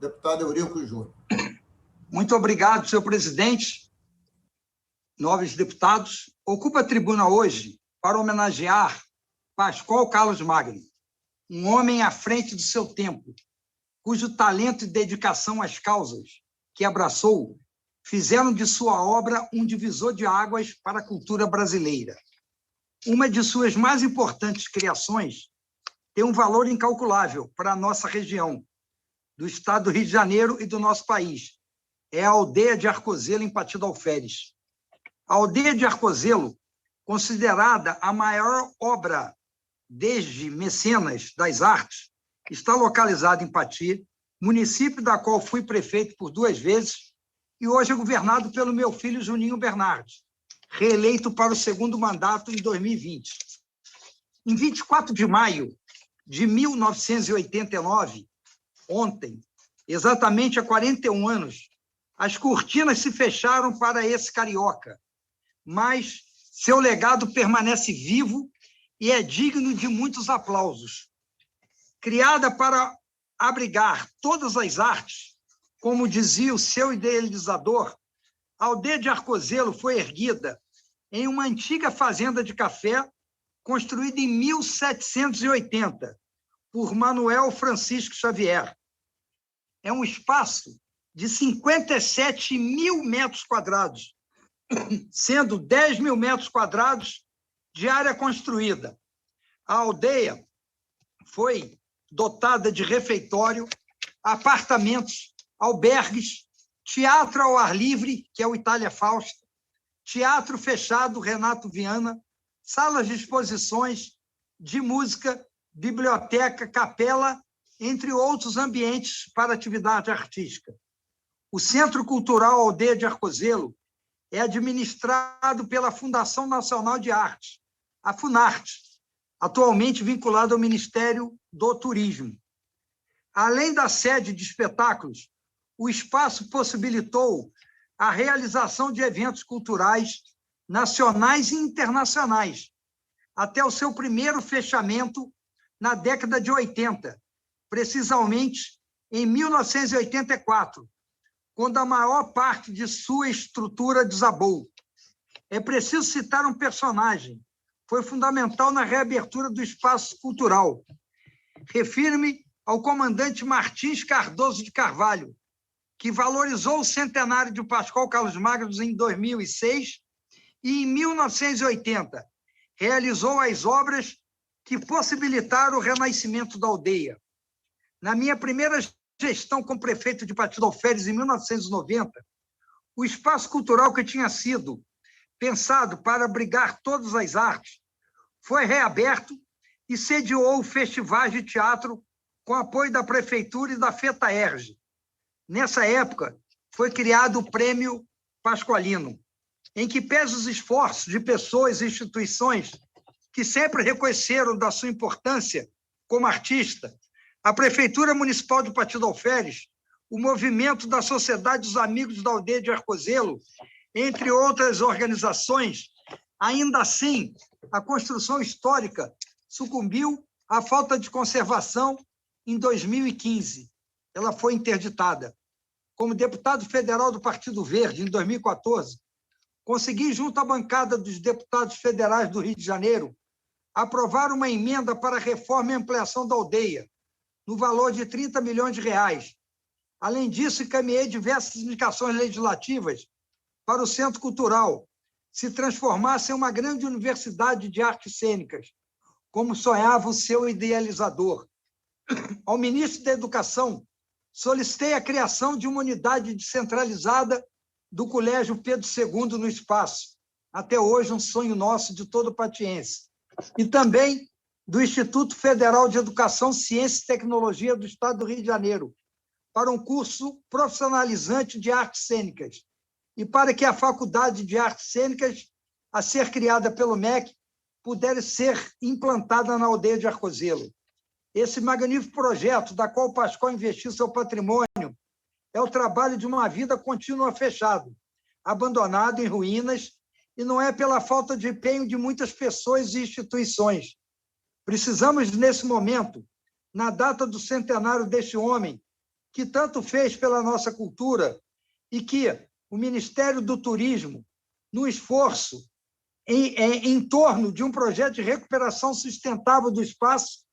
deputado Eurico Júnior. Muito obrigado, senhor presidente. Nobres deputados, ocupo a tribuna hoje para homenagear Pascoal Carlos Magno, um homem à frente do seu tempo, cujo talento e dedicação às causas que abraçou fizeram de sua obra um divisor de águas para a cultura brasileira. Uma de suas mais importantes criações tem um valor incalculável para a nossa região, do estado do Rio de Janeiro e do nosso país. É a Aldeia de Arcozelo, em Pati do Alferes. A Aldeia de Arcozelo, considerada a maior obra desde Mecenas das Artes, está localizada em Pati, município da qual fui prefeito por 2 vezes e hoje é governado pelo meu filho Juninho Bernardi, reeleito para o 2º mandato em 2020. Em 24 de maio de 1989, ontem, exatamente há 41 anos, as cortinas se fecharam para esse carioca, mas seu legado permanece vivo e é digno de muitos aplausos. Criada para abrigar todas as artes, como dizia o seu idealizador, a Aldeia de Arcozelo foi erguida em uma antiga fazenda de café construída em 1780 por Manuel Francisco Xavier. É um espaço de 57 mil metros quadrados, sendo 10 mil metros quadrados de área construída. A aldeia foi dotada de refeitório, apartamentos, albergues, teatro ao ar livre, que é o Itália Fausta, teatro fechado Renato Viana, salas de exposições de música, biblioteca, capela, entre outros ambientes para atividade artística. O Centro Cultural Aldeia de Arcozelo é administrado pela Fundação Nacional de Arte, a Funarte, atualmente vinculado ao Ministério do Turismo. Além da sede de espetáculos, o espaço possibilitou a realização de eventos culturais nacionais e internacionais, até o seu primeiro fechamento na década de 80, precisamente em 1984, quando a maior parte de sua estrutura desabou. É preciso citar um personagem, foi fundamental na reabertura do espaço cultural. Refiro-me ao comandante Martins Cardoso de Carvalho, que valorizou o centenário de Pascoal Carlos Magno em 2006 e, em 1980, realizou as obras que possibilitaram o renascimento da aldeia. Na minha primeira gestão como prefeito de Pati do Alferes, em 1990, o espaço cultural que tinha sido pensado para abrigar todas as artes foi reaberto e sediou festivais de teatro com apoio da Prefeitura e da FETAERJ. Nessa época, foi criado o Prêmio Pascoalino, em que pesa os esforços de pessoas e instituições que sempre reconheceram da sua importância como artista, a Prefeitura Municipal de Pati do Alferes, o Movimento da Sociedade dos Amigos da Aldeia de Arcozelo, entre outras organizações. Ainda assim, a construção histórica sucumbiu à falta de conservação em 2015. Ela foi interditada. Como deputado federal do Partido Verde, em 2014, consegui, junto à bancada dos deputados federais do Rio de Janeiro, aprovar uma emenda para a reforma e ampliação da aldeia, no valor de R$30 milhões. Além disso, encaminhei diversas indicações legislativas para o Centro Cultural se transformasse em uma grande universidade de artes cênicas, como sonhava o seu idealizador. Ao ministro da Educação, solicitei a criação de uma unidade descentralizada do Colégio Pedro II no espaço, até hoje um sonho nosso de todo patiense, e também do Instituto Federal de Educação, Ciência e Tecnologia do Estado do Rio de Janeiro, para um curso profissionalizante de artes cênicas, e para que a Faculdade de Artes Cênicas, a ser criada pelo MEC, pudesse ser implantada na aldeia de Arcozelo. Esse magnífico projeto, da qual o Pascoal investiu seu patrimônio, é o trabalho de uma vida contínua fechado, abandonado em ruínas, e não é pela falta de empenho de muitas pessoas e instituições. Precisamos, nesse momento, na data do centenário deste homem, que tanto fez pela nossa cultura e que o Ministério do Turismo, no esforço em torno de um projeto de recuperação sustentável do espaço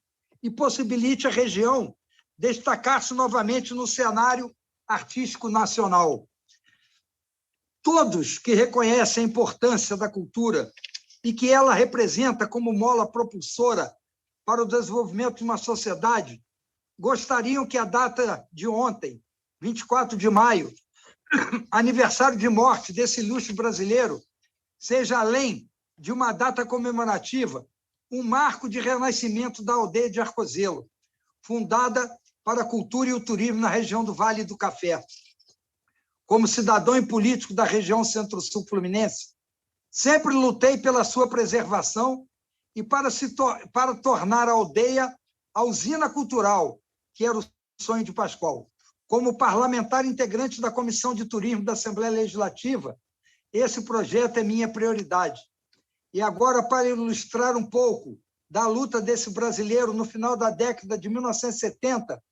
e possibilite a região destacar-se novamente no cenário artístico nacional. Todos que reconhecem a importância da cultura e que ela representa como mola propulsora para o desenvolvimento de uma sociedade, gostariam que a data de ontem, 24 de maio, aniversário de morte desse ilustre brasileiro, seja, além de uma data comemorativa, um marco de renascimento da aldeia de Arcozelo, fundada para a cultura e o turismo na região do Vale do Café. Como cidadão e político da região Centro-Sul Fluminense, sempre lutei pela sua preservação e para tornar a aldeia a usina cultural, que era o sonho de Pascoal. Como parlamentar integrante da Comissão de Turismo da Assembleia Legislativa, esse projeto é minha prioridade. E agora, para ilustrar um pouco da luta desse brasileiro no final da década de 1970,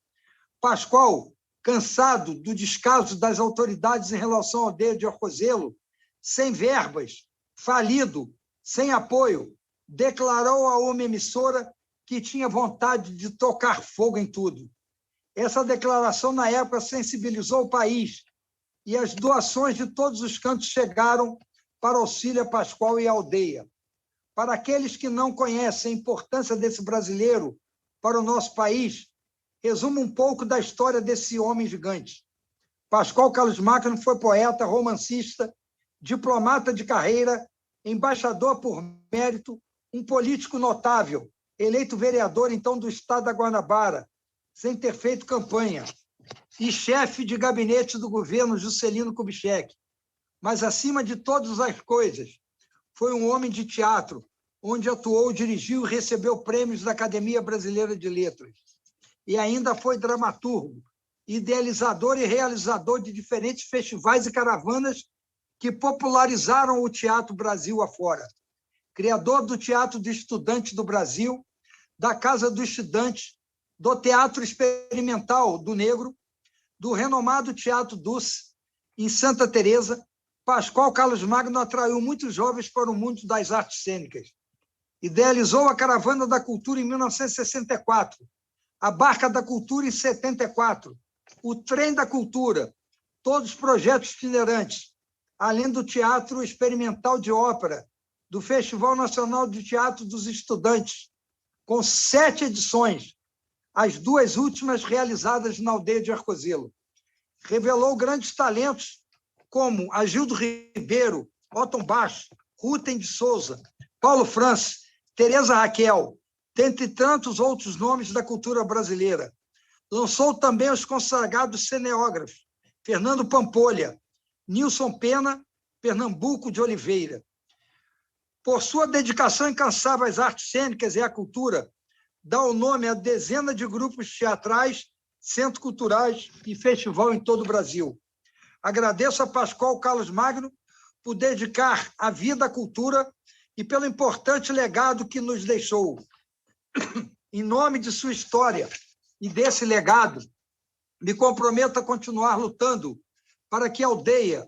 Pascoal, cansado do descaso das autoridades em relação à aldeia de Arcozelo, sem verbas, falido, sem apoio, declarou a uma emissora que tinha vontade de tocar fogo em tudo. Essa declaração, na época, sensibilizou o país e as doações de todos os cantos chegaram para auxílio a Pascoal e a aldeia. Para aqueles que não conhecem a importância desse brasileiro para o nosso país, resumo um pouco da história desse homem gigante. Pascoal Carlos Magno foi poeta, romancista, diplomata de carreira, embaixador por mérito, um político notável, eleito vereador, então, do estado da Guanabara, sem ter feito campanha, e chefe de gabinete do governo Juscelino Kubitschek. Mas, acima de todas as coisas, foi um homem de teatro, onde atuou, dirigiu e recebeu prêmios da Academia Brasileira de Letras. E ainda foi dramaturgo, idealizador e realizador de diferentes festivais e caravanas que popularizaram o teatro Brasil afora. Criador do Teatro do Estudante do Brasil, da Casa do Estudante, do Teatro Experimental do Negro, do renomado Teatro Dulce, em Santa Teresa, Pascoal Carlos Magno atraiu muitos jovens para o mundo das artes cênicas. Idealizou a Caravana da Cultura em 1964, a Barca da Cultura em 74, o Trem da Cultura, todos projetos itinerantes, além do Teatro Experimental de Ópera, do Festival Nacional de Teatro dos Estudantes, com 7 edições, as 2 últimas realizadas na aldeia de Arcozelo. Revelou grandes talentos como Agildo Ribeiro, Otton Bacho, Ruten de Souza, Paulo Francis, Teresa Raquel, dentre tantos outros nomes da cultura brasileira. Lançou também os consagrados cineógrafos Fernando Pampolha, Nilson Pena, Pernambuco de Oliveira. Por sua dedicação incansável às artes cênicas e à cultura, dá o nome a dezenas de grupos teatrais, centros culturais e festival em todo o Brasil. Agradeço a Pascoal Carlos Magno por dedicar a vida à cultura e pelo importante legado que nos deixou. Em nome de sua história e desse legado, me comprometo a continuar lutando para que a aldeia,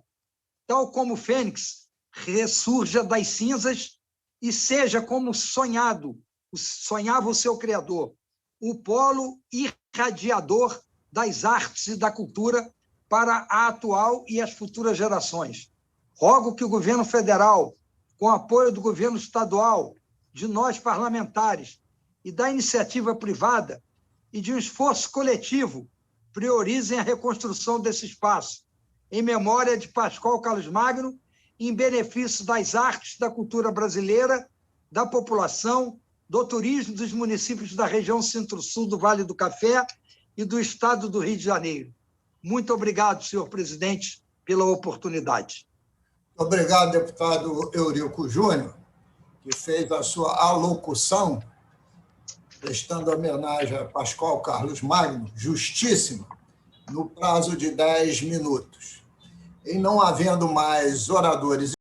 tal como o Fênix, ressurja das cinzas e seja como sonhava o seu criador, o polo irradiador das artes e da cultura para a atual e as futuras gerações. Rogo que o governo federal, com apoio do governo estadual, de nós parlamentares e da iniciativa privada e de um esforço coletivo, priorizem a reconstrução desse espaço, em memória de Pascoal Carlos Magno, em benefício das artes, da cultura brasileira, da população, do turismo dos municípios da região Centro-Sul do Vale do Café e do estado do Rio de Janeiro. Muito obrigado, senhor presidente, pela oportunidade. Obrigado, deputado Eurico Júnior, que fez a sua alocução, prestando homenagem a Pascoal Carlos Magno, justíssimo, no prazo de 10 minutos. E não havendo mais oradores